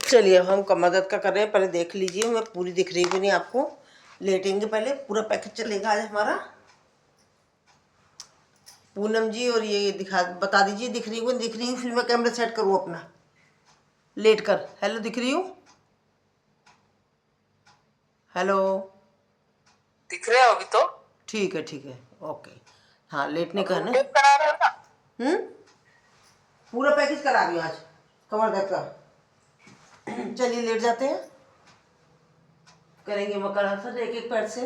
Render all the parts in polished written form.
चलिए अब हम कमर दर्द का कर रहे हैं। पहले देख लीजिए, मैं पूरी दिख रही भी नहीं आपको। लेटेंगे पहले, पूरा पैकेज चलेगा आज हमारा। पूनम जी और ये दिखा बता दीजिए दिख रही हूँ दिख रही हूँ, फिर मैं कैमरा सेट करूँ अपना लेट कर। हेलो, दिख रही हूँ? हेलो, दिख रहे हो अभी तो? ठीक है ठीक है, ओके। हाँ, लेटने का है ना। रोटेट करा रहे हो ना? पूरा पैकेज करा रही हूँ आज कमर दर्द का। चलिए लेट जाते हैं, करेंगे मकर आसन एक एक पैर से।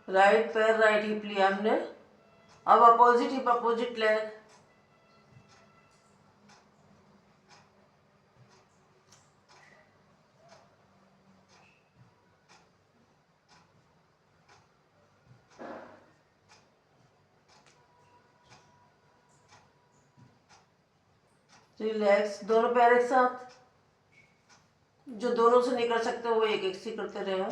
राइट पैर राइट हिप लिया हमने। अब opposite hip opposite leg. Relax, दोनों पैर एक साथ। जो दोनों से नहीं कर सकते वो एक एक से करते रहे।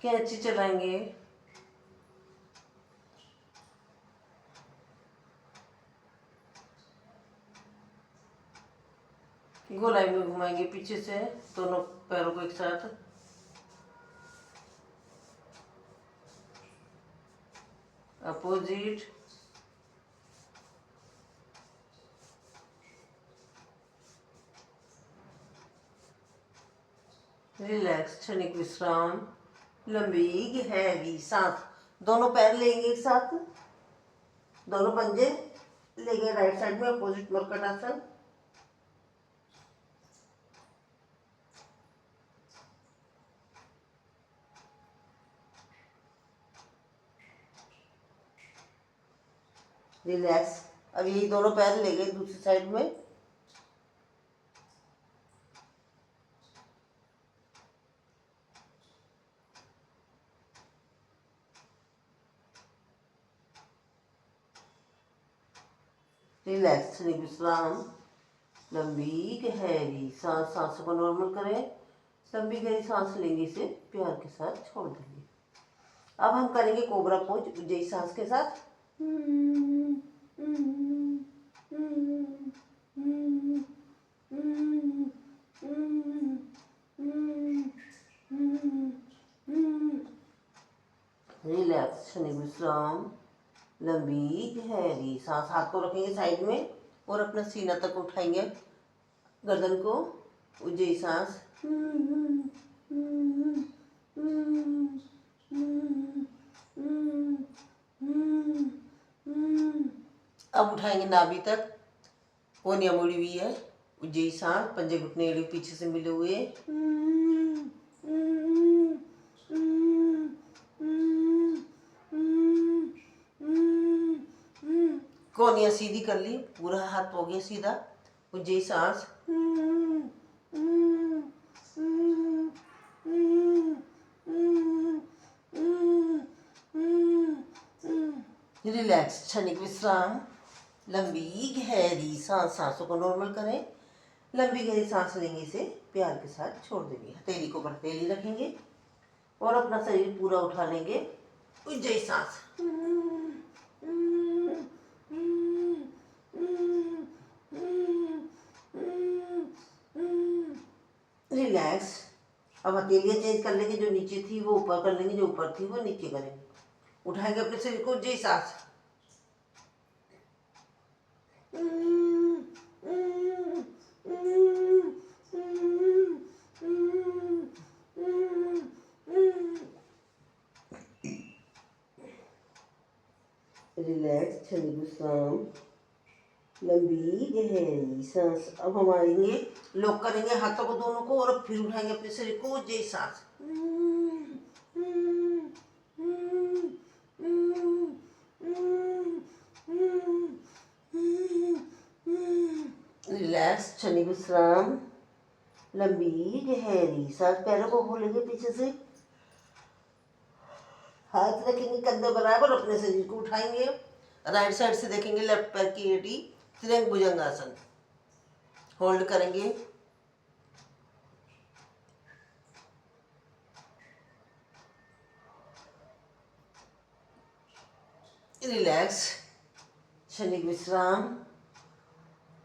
कैंची चलाएंगे। गोलाई में घुमाएंगे पीछे से दोनों पैरों को एक साथ। अपोजिट। रिलैक्स, क्षणिक विश्राम। लंबी गहरी सांस। दोनों पैर लेंगे एक साथ, दोनों पंजे लेंगे राइट साइड में अपोजिट मरकट आसन। रिलैक्स। अब यही दोनों पैर लेंगे दूसरी साइड में। रिलैक्स, क्षणिक विश्राम। लंबी गहरी सांस। सांसों को नॉर्मल करें। लंबी गहरी सांस लेंगे, इसे प्यार के साथ छोड़ देंगे। अब हम करेंगे कोबरा पोज उज्जयी सांस के साथ। रिलैक्स, क्षणिक विश्राम। लंबी गहरी सांस। हाथ को रखेंगे साइड में और अपना सीना तक उठाएंगे गर्दन को। उज्जयी सांस। अब उठाएंगे नाभि तक, कोनिया मुड़ी हुई है। उज्जयी सांस। पंजे घुटने एड़ी पीछे से मिले हुए। कोनिया सीधी कर ली, पूरा हाथ हो गया सीधा। उज्जयी सांस। रिलैक्स, क्षणिक विश्राम। लंबी गहरी सांस। सांसों को नॉर्मल करें। लंबी गहरी सांस लेंगे, इसे प्यार के साथ छोड़ देंगे। हथेली को हथेली रखेंगे और अपना शरीर पूरा उठा लेंगे। उज्जयी सांस। रिलैक्स। अब हथेलियाँ चेंज कर लेंगे, जो नीचे थी वो ऊपर कर लेंगे, जो ऊपर थी वो नीचे करेंगे। उठाएंगे अपने शरीर को, उज्जयी सांस। रिलैक्स, क्षणिक विश्राम। लंबी गहरी सांस। अब हम आएंगे, लॉक करेंगे हाथों को दोनों को और फिर उठाएंगे अपने शरीर को, उज्जयी सांस। रिलैक्स, क्षणिक विश्राम। लंबी गहरी सांस। पैरों को खोलेंगे पीछे से, हाथ रखेंगे कंधे बराबर, अपने शरीर को उठाएंगे। राइट साइड से देखेंगे, लेफ्ट पैर की एड़ी, त्रियंग भुजंगासन। होल्ड करेंगे, रिलैक्स, क्षणिक विश्राम,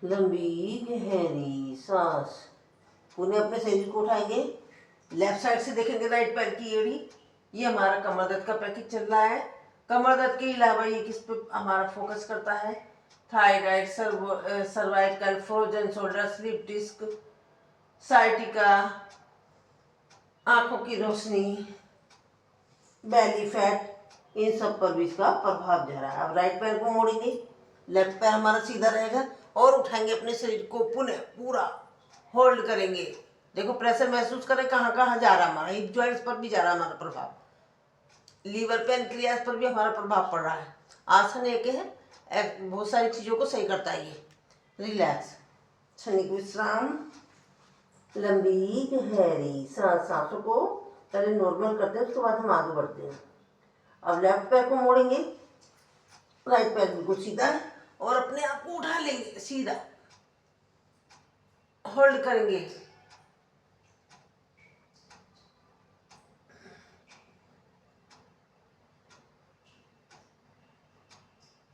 लंबी गहरी सांस। पुनः अपने शरीर को उठाएंगे, लेफ्ट साइड से देखेंगे राइट पैर की एड़ी। ये हमारा कमर दर्द का प्रैक्टिस चल रहा है। कमर दर्द के अलावा ये किस पे हमारा फोकस करता है? Thyroid, cervical, frozen shoulder, slip disc, sciatica, आंखों की रोशनी, बेली फैट, इन सब पर भी इसका प्रभाव जा रहा है। अब राइट पैर को मोड़ेंगे, लेफ्ट पैर हमारा सीधा रहेगा और उठाएंगे अपने शरीर को, पुनः पूरा होल्ड करेंगे। देखो प्रेशर महसूस करें कहाँ कहाँ जा रहा है हमारा, हिप जॉइंट्स पर भी जा रहा है हमारा प्रभाव, लीवर पेनक्रियास पर भी हमारा प्रभाव पड़ रहा है। आसन एक है, बहुत सारी चीज़ों को सही करता है ये। रिलैक्स, क्षणिक विश्राम, लंबी गहरी सांस। सांसों को पहले नॉर्मल करते हैं, उसके बाद हम आगे बढ़ते हैं। अब लेफ्ट पैर को मोड़ेंगे, राइट पैर बिल्कुल सीधा है और अपने आप को उठा लेंगे सीधा, होल्ड करेंगे,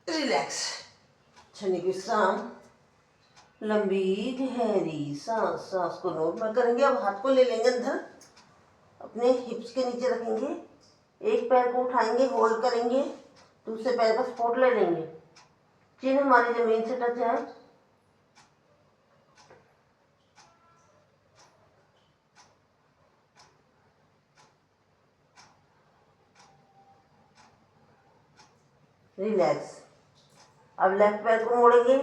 रिलैक्स, क्षणिक विश्राम, लंबी गहरी सांस। सांस को नॉर्मल करेंगे। अब हाथ को ले लेंगे अंदर, अपने हिप्स के नीचे रखेंगे, एक पैर को उठाएंगे, होल्ड करेंगे, दूसरे पैर का सपोर्ट ले लेंगे, चिन्ह हमारी जमीन से टच है। रिलैक्स। अब लेफ्ट पैर को मोड़ेंगे,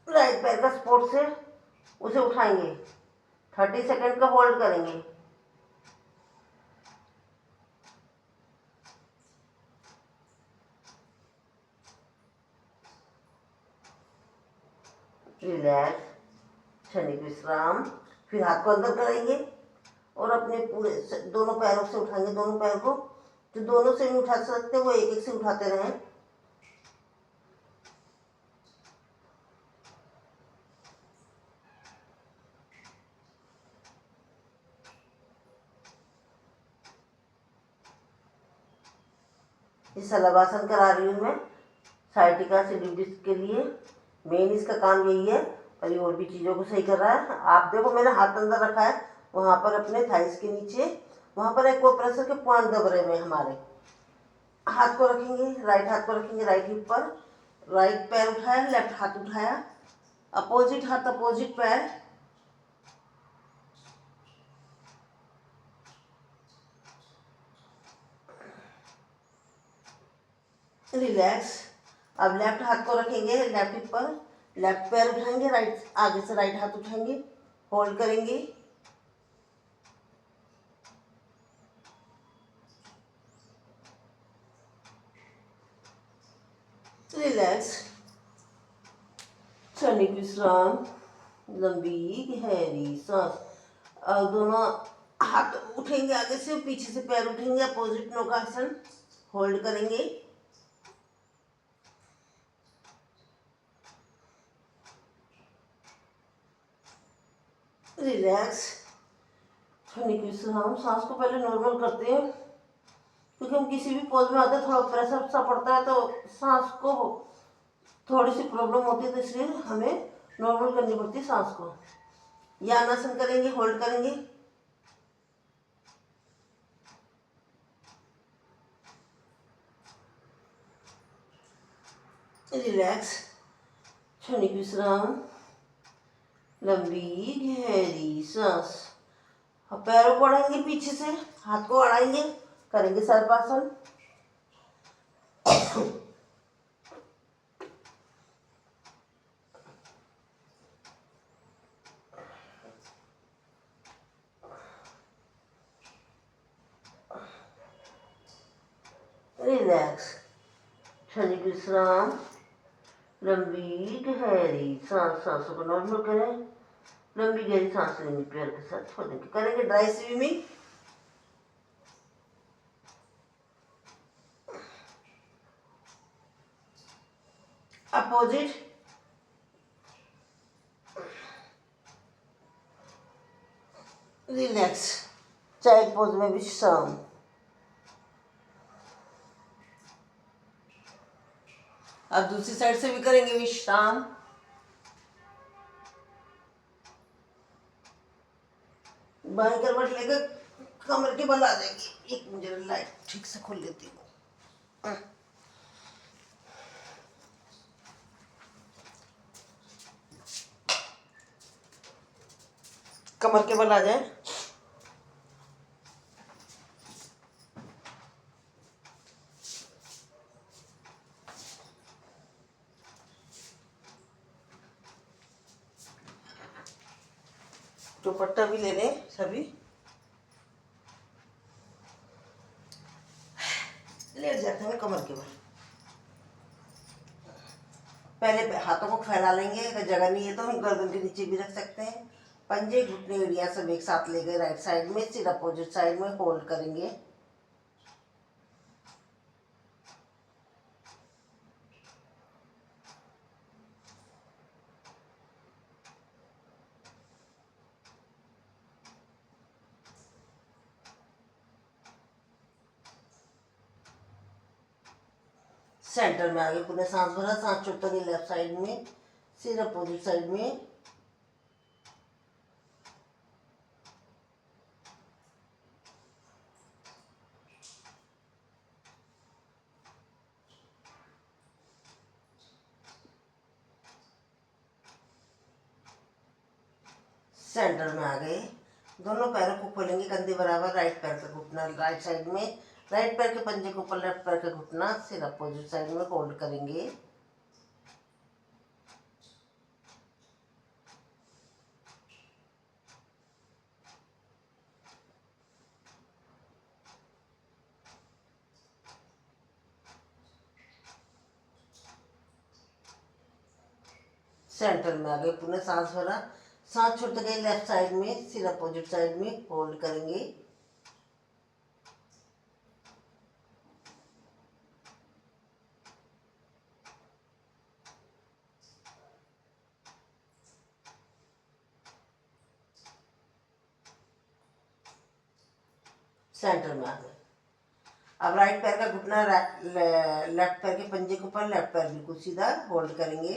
राइट पैर का सपोर्ट से उसे उठाएंगे, 30 सेकंड का होल्ड करेंगे, रिलैक्स, क्षणिक विश्राम। फिर हाथ को अंदर करेंगे और अपने पूरे दोनों पैरों से उठाएंगे, दोनों पैर को, जो दोनों से नहीं उठा सकते वो एक एक से उठाते रहें। इस शलभासन करा रही हूँ मैं साइटिका से डिस्क के लिए। मेन इसका काम यही है, पर ये और भी चीज़ों को सही कर रहा है। आप देखो मैंने हाथ अंदर रखा है, वहाँ पर अपने थाइस के नीचे, वहाँ पर एक प्रेशर के पॉइंट दब रहे हुए हमारे। हाथ को रखेंगे, राइट हाथ को रखेंगे राइट हिप पर, राइट पैर उठाया, लेफ्ट हाथ उठाया, अपोजिट हाथ अपोजिट पैर, रिलैक्स। अब लेफ्ट हाथ को रखेंगे लेफ्ट हिप पर, लेफ्ट पैर उठाएंगे, राइट आगे से राइट हाथ उठाएंगे, होल्ड करेंगे, रिलैक्स, क्षणिक विश्राम, लंबी गहरी सांस। और दोनों हाथ उठेंगे आगे से, पीछे से पैर उठेंगे, अपोजिट नौकासन, होल्ड करेंगे, रिलैक्स, क्षणिक विश्राम। सांस को पहले नॉर्मल करते हैं, क्योंकि हम किसी भी पोज में आते हैं थोड़ा प्रेशर सा पड़ता है तो सांस को थोड़ी सी प्रॉब्लम होती है, तो इसलिए हमें नॉर्मल करनी पड़ती है सांस को। यानासन करेंगे, होल्ड करेंगे, रिलैक्स, क्षणिक विश्राम, लंबी गहरी सांस। अब पैरों को अड़ाएंगे पीछे से, हाथ को अड़ाएंगे, करेंगे सर्पासन, रिलैक्स, क्षणिक विश्राम, लंबी गहरी सांस। सांसों को नॉर्मल करें, लंबी गहरी सांस लेंगे, पैर के साथ छोड़ देंगे, करेंगे dry swimming. Opposite, relax, child pose में विश्राम। अब दूसरी साइड से भी करेंगे विश्राम। बाएं करवट लेकर कमर के बल आ जाएगी। एक मुझे लाइट ठीक से खोल लेती हूँ। कमर के बल आ जाए। दुपट्टा भी ले लें सभी। लेट जाते हैं कमर के बल। पहले हाथों को फैला लेंगे, अगर जगह नहीं है तो हम गर्दन के नीचे भी रख सकते हैं। पंजे घुटने एड़ियां सब एक साथ ले गए राइट साइड में, सिर अपोजिट साइड में होल्ड करेंगे। सेंटर में आगे पुनः सांस भरा, सांस छोड़ के लेफ्ट साइड में, सिर अपोजिट साइड में। सेंटर में आ गए। दोनों पैरों को खोलेंगे कंधे बराबर, राइट पैर का घुटना राइट साइड में, राइट पैर के पंजे के ऊपर लेफ्ट पैर का घुटना, सिर अपोजिट साइड में होल्ड करेंगे। सेंटर में आ गए, पुनः सांस भरा, सांस छोड़ते गए लेफ्ट साइड में, सिर अपोजिट साइड में होल्ड करेंगे। सेंटर में आ गए। अब राइट पैर का घुटना लेफ्ट पैर के पंजे के ऊपर, लेफ्ट पैर बिल्कुल सीधा होल्ड करेंगे।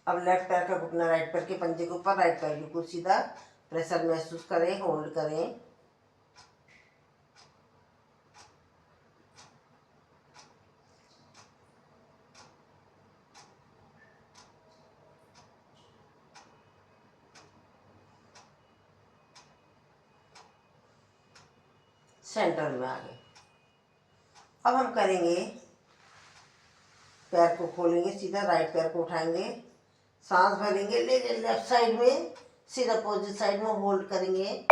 अब लेफ्ट पैर का घुटना राइट पैर के पंजे के ऊपर, राइट पैर बिल्कुल सीधा, प्रेशर महसूस करें, होल्ड करें। सेंटर में आ गए। अब हम करेंगे, पैर को खोलेंगे सीधा, राइट पैर को उठाएंगे, सांस भरेंगे, ले लेफ्ट साइड में, सिर अपोजिट साइड में होल्ड करेंगे।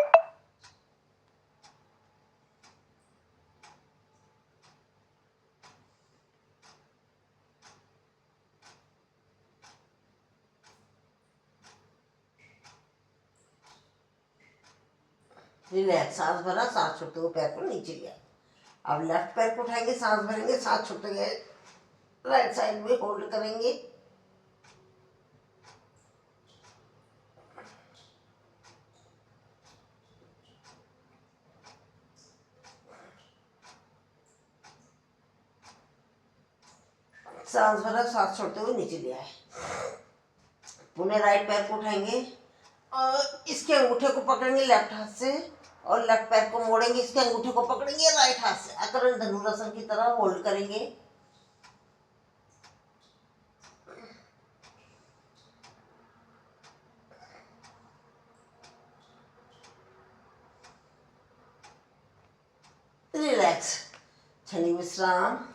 रिलैक्स, सांस भरा, सांस छोड़ते हुए पैर को नीचे लिया। अब लेफ्ट पैर को उठाएंगे, सांस भरेंगे, सांस छोड़ते गए राइट साइड में होल्ड करेंगे। सांस भरा, सांस छोड़ते हुए नीचे लिया है। पुनः राइट पैर को उठाएंगे और इसके अंगूठे को पकड़ेंगे लेफ्ट हाथ से, और लेफ्ट पैर को मोड़ेंगे, इसके अंगूठे को पकड़ेंगे राइट हाथ से, अकरण धनुरासन की तरह होल्ड करेंगे। रिलैक्स, क्षणिक विश्राम।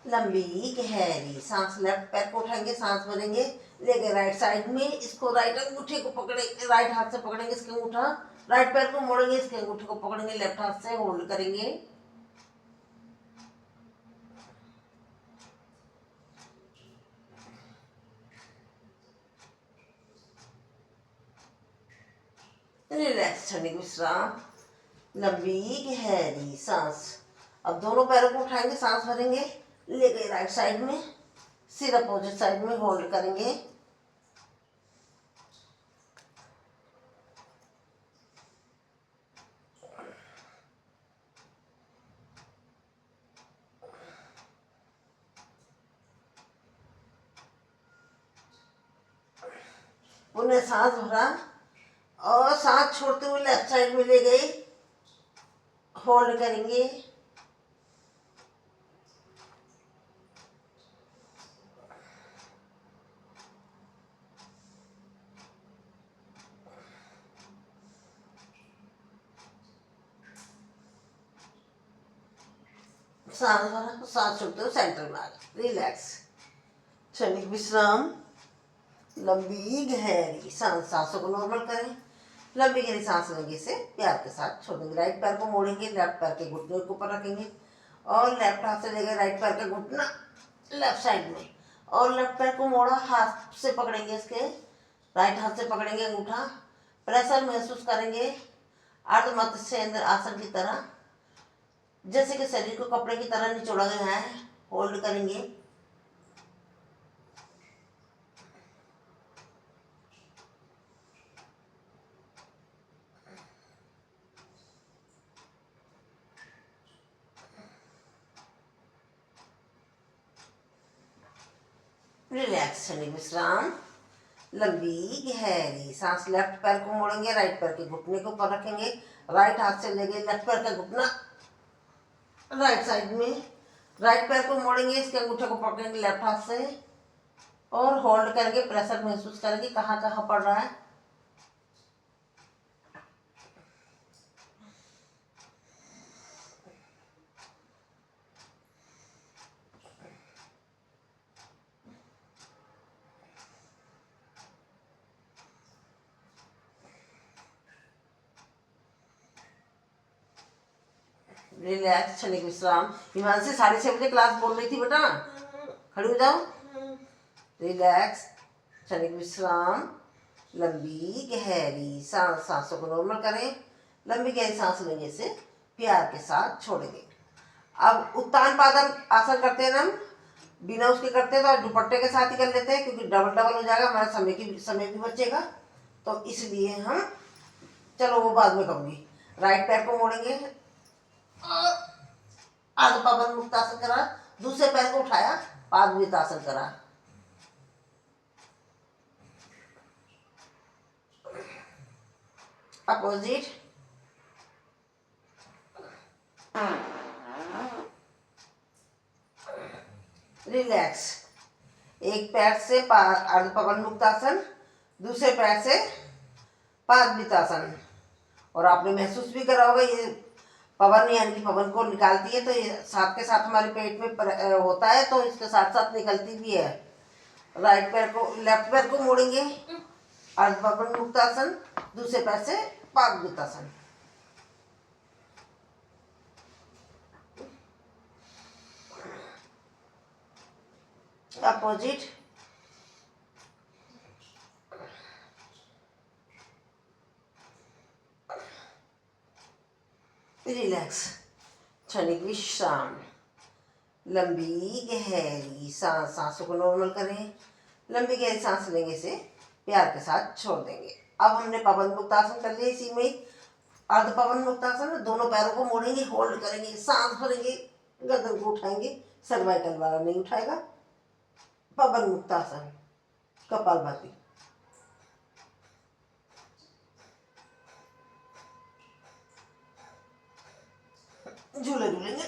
लंबी गहरी सांस, लेफ्ट पैर को उठाएंगे, सांस भरेंगे, लेके राइट साइड में, इसको राइट अंगूठे को पकड़ेंगे, राइट हाथ से पकड़ेंगे इसका अंगूठा, राइट पैर को मोड़ेंगे, इसके अंगूठे को पकड़ेंगे लेफ्ट हाथ से, होल्ड करेंगे। रिलैक्स, क्षणिक विश्राम, लंबी गहरी सांस। अब दोनों पैरों को उठाएंगे, सांस भरेंगे, ले गए राइट साइड में, सिर अपोजिट साइड में होल्ड करेंगे। पुनः सांस भरा और सांस छोड़ते हुए लेफ्ट साइड में ले गए, होल्ड करेंगे। सांस भरा, सांस छोड़ते हुए सेंटर में आ गए, रिलैक्स, क्षणिक विश्राम, लंबी गहरी सांस। सांसों को नॉर्मल करें, लंबी गहरी सांस लेंगे से प्यार के साथ छोड़ देंगे। राइट पैर को मोड़ेंगे, लेफ्ट पैर के घुटने के ऊपर रखेंगे और लेफ्ट हाथ से लेंगे राइट पैर का घुटना लेफ्ट साइड में और लेफ्ट पैर को मोड़ा, हाथ से पकड़ेंगे, इसके राइट हाथ से पकड़ेंगे अंगूठा, प्रेशर महसूस करेंगे अर्ध मत्स्य आसन की तरह, जैसे कि शरीर को कपड़े की तरह निचोड़ा गया है। होल्ड करेंगे। रिलैक्स, क्षणिक विश्राम, लंबी गहरी सांस। लेफ्ट पैर को मोड़ेंगे, राइट पैर के घुटने के ऊपर रखेंगे, राइट हाथ से लेंगे लेफ्ट पैर का घुटना राइट साइड में, राइट पैर को मोड़ेंगे, इसके अंगूठे को पकड़ेंगे लेफ्ट हाथ से और होल्ड करेंगे। प्रेशर महसूस करेंगे कहाँ कहाँ पड़ रहा है। रिलैक्स, क्षणिक विश्राम। हिमांशी 6:30 बजे क्लास बोल रही थी बेटा, खड़ी हो जाओ। रिलैक्स, क्षणिक विश्राम, लंबी गहरी सांस। सांसों को नॉर्मल करें, लंबी गहरी सांस लेने से प्यार के साथ छोड़ेंगे। अब उत्तान पादन आसन करते हैं हम, बिना उसके करते हैं तो दुपट्टे के साथ ही कर लेते हैं, क्योंकि डबल डबल हो जाएगा, हमारा समय भी बचेगा, तो इसलिए हम, चलो वो बाद में कहूँगी। राइट पैर को मोड़ेंगे और आध पवन मुक्तासन करा, दूसरे पैर को उठाया, पादवितासन करा। अपोजिट, रिलैक्स, एक पैर से अर्ध पवन मुक्तासन, दूसरे पैर से पादवितासन। और आपने महसूस भी करा होगा, ये पवन यानी कि पवन को निकालती है, तो ये साथ के साथ हमारे पेट में होता है, तो इसके साथ साथ निकलती भी है। राइट पैर को, लेफ्ट पैर को मोड़ेंगे, अर्ध पवन मुक्तासन, दूसरे पैर से पादवितासन। अपोजिट, रिलैक्स, क्षणिक विश्राम, लंबी गहरी सांस। सांसों को नॉर्मल करें, लंबी गहरी सांस लेने से प्यार के साथ छोड़ देंगे। अब हमने पवन मुक्तासन कर लिया, इसी में अर्ध पवन मुक्तासन, दोनों पैरों को मोड़ेंगे, होल्ड करेंगे, सांस भरेंगे, गर्दन को उठाएंगे, सर्वाइकल वाला नहीं उठाएगा। पवन मुक्तासन, कपालभाति। झूले झूलेंगे।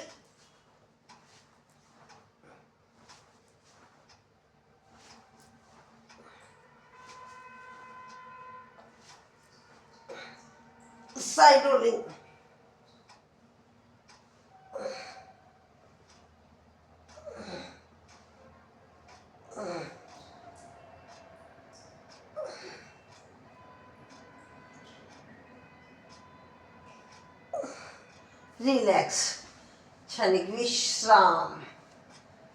साइड रोलिंग, रिलैक्स, क्षणिक विश्राम,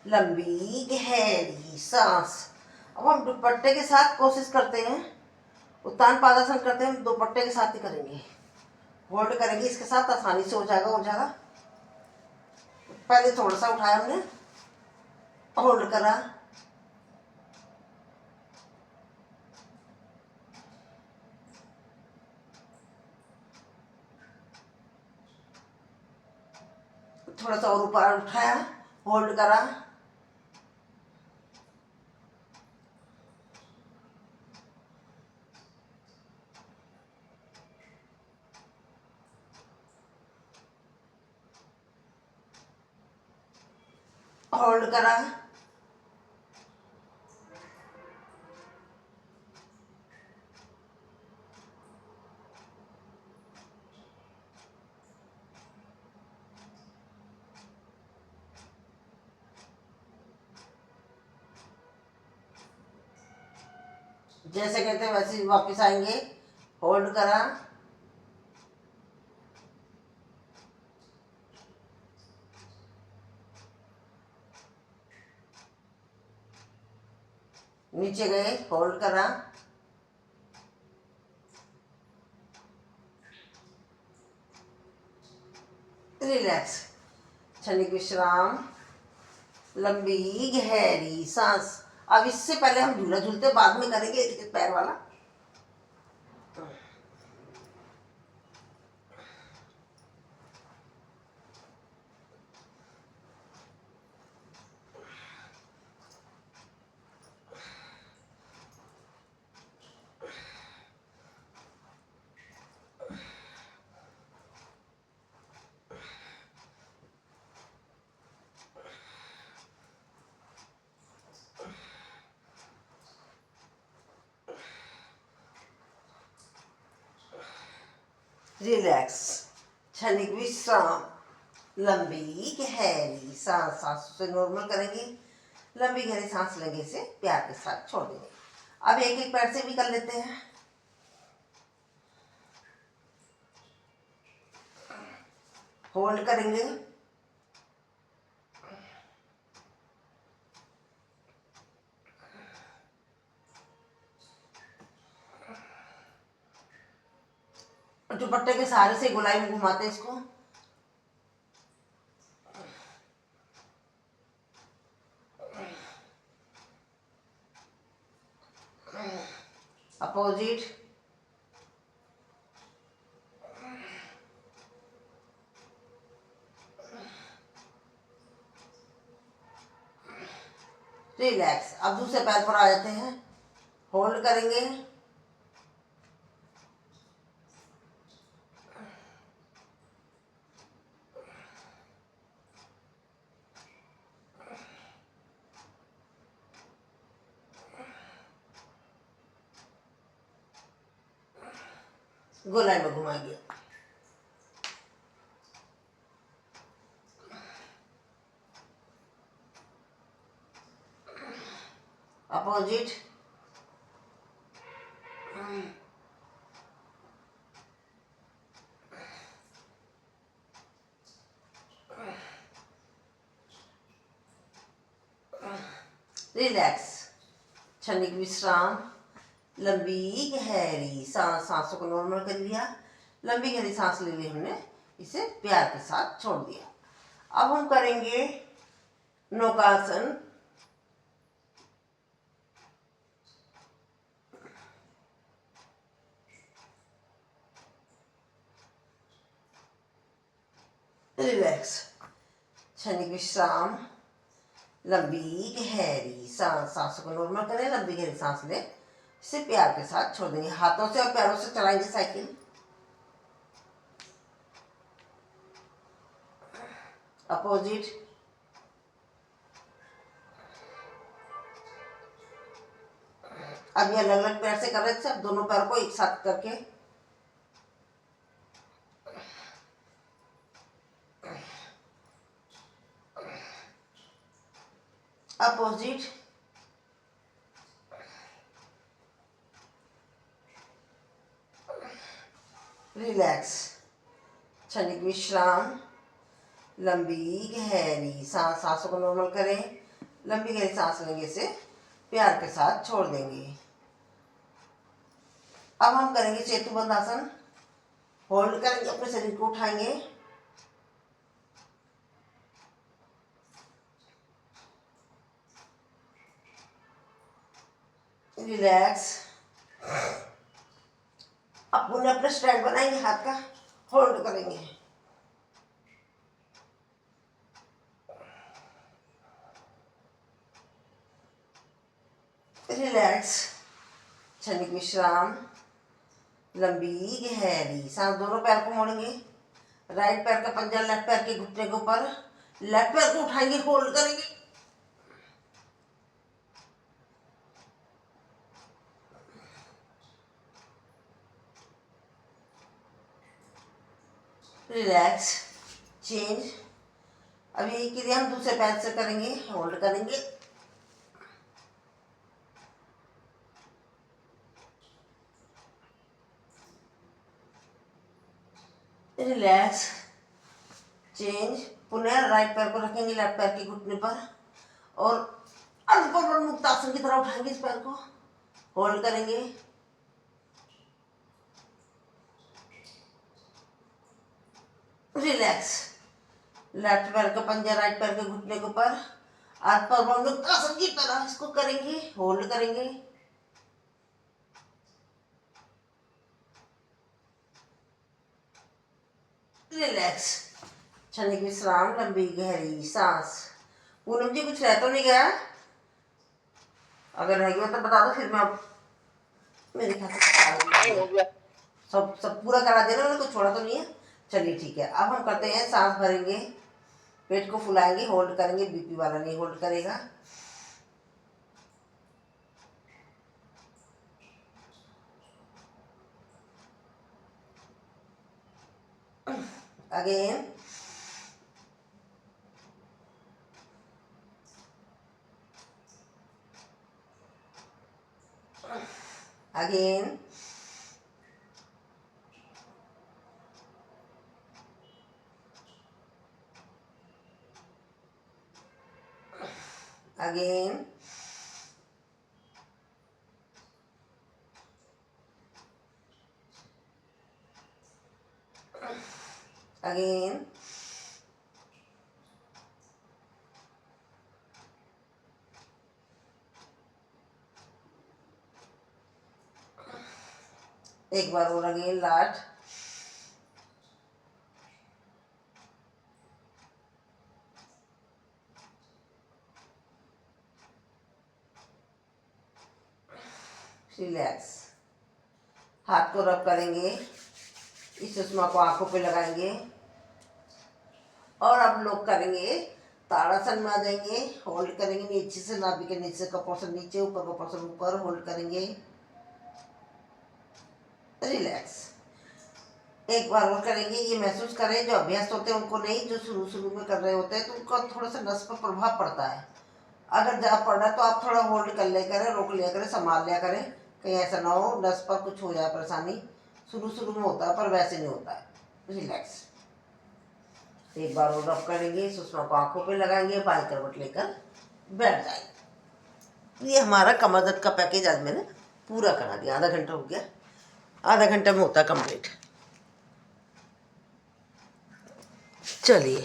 लंबी गहरी सांस। अब हम दुपट्टे के साथ कोशिश करते हैं उत्तान पादासन करते हैं, दुपट्टे के साथ ही करेंगे। होल्ड करेंगे इसके साथ, आसानी से हो जाएगा। पहले थोड़ा सा उठाया हमने, होल्ड करा, थोड़ा सा और ऊपर उठाया, होल्ड करा, होल्ड करा, जैसे कहते हैं वैसे वापस आएंगे, होल्ड करा, नीचे गए, होल्ड करा, रिलैक्स, क्षणिक विश्राम, लंबी गहरी सांस। अब इससे पहले हम झूला झूलते, बाद में करेंगे एक पैर वाला। रिलैक्स, क्षणिक विश्राम, लंबी गहरी सांस। सांस से नॉर्मल करेंगे, लंबी गहरी सांस लेंगे, इसे प्यार के साथ छोड़ देंगे। अब एक एक पैर से भी कर लेते हैं। होल्ड करेंगे, दुपट्टे के सहारे से गोलाई में घुमाते हैं इसको। Opposite, relax. अब दूसरे पैर पर आ जाते हैं, होल्ड करेंगे, गोलाई में घुमाएंगे। अपोजिट, रिलैक्स, क्षणिक विश्राम, लंबी गहरी सांस। सांसों को नॉर्मल कर लिया, लंबी गहरी सांस ले ली हमने, इसे प्यार के साथ छोड़ दिया। अब हम करेंगे नौकासन। रिलैक्स, क्षणिक विश्राम, लंबी गहरी सांस। सांसों को नॉर्मल करें, लंबी गहरी सांस लें, इसे प्यार के साथ छोड़ देंगे। हाथों से और पैरों से चलाएंगे साइकिल। अपोजिट, अब ये अलग अलग पैर से कर रहे थे, अब दोनों पैर को एक साथ करके अपोजिट, रिलैक्स, क्षणिक विश्राम, लंबी गहरी सांस। सांसों को नॉर्मल करें, लंबी गहरी सांस लेंगे, इसे प्यार के साथ छोड़ देंगे। अब हम करेंगे सेतु बंद आसन। होल्ड करेंगे, अपने शरीर को उठाएंगे, रिलैक्स। अपन अपना स्ट्रेंथ बनाएंगे, हाथ का होल्ड करेंगे, रिलैक्स। क्षणिक विश्राम, लंबी गहरी सांस। दोनों पैर को मोड़ेंगे, राइट पैर का पंजा लेफ्ट पैर के घुटने के ऊपर, लेफ्ट पैर को उठाएंगे, होल्ड करेंगे, रिलैक्स, चेंज। अब यही क्रिया हम दूसरे पैर से करेंगे, होल्ड करेंगे, रिलैक्स, चेंज। पुनः राइट पैर को रखेंगे लेफ्ट पैर के घुटने पर और अर्धपवड़ मुक्तासन की तरह उठाएंगे इस पैर को, होल्ड करेंगे, रिलैक्स। लेफ्ट पैर का पंजा राइट पैर के घुटने के ऊपर, अर्धपवड़ मुक्तासन की तरह इसको करेंगे, होल्ड करेंगे, रिलैक्स। क्षणिक विश्राम, लंबी गहरी सांस। पूनम जी कुछ रह तो नहीं गया? अगर रह गया तो बता दो, फिर मैं मेरे ख्याल से हो गया। सब सब पूरा करा देना, मैंने कुछ छोड़ा तो नहीं है। चलिए ठीक है, अब हम करते हैं सांस भरेंगे, पेट को फुलाएंगे, होल्ड करेंगे, बीपी वाला नहीं होल्ड करेगा, अगेन, अगेन, अगेन, अगेन, एक बार और अगेन, लास्ट, रिलैक्स। हाथ को रब करेंगे, इस सुषमा को आंखों पे लगाएंगे और अब लोग करेंगे ताड़ासन में आ जाएंगे, होल्ड करेंगे, नीचे से नाभि के नीचे का पोर्शन नीचे, ऊपर का पोर्शन ऊपर, होल्ड करेंगे, रिलैक्स। एक बार और करेंगे। ये महसूस करें, जो अभ्यास होते हैं उनको नहीं, जो शुरू शुरू में कर रहे होते हैं तो उनका थोड़ा सा नस पर प्रभाव पड़ता है। अगर ज़्यादा पड़ रहा है तो आप थोड़ा होल्ड कर लिया करें, रोक लिया करें, संभाल लिया करें, कहीं ऐसा ना हो नस पर कुछ हो जाए परेशानी। शुरू शुरू में होता है पर वैसे नहीं होता है, रिलैक्स। एक बार और रब करेंगे, सुषमा को आंखों पे लगाएंगे, बाई करवट लेकर बैठ जाएंगे। ये हमारा कमर दर्द का पैकेज आज मैंने पूरा करा दिया, आधा घंटा हो गया, आधा घंटा में होता कंप्लीट। चलिए।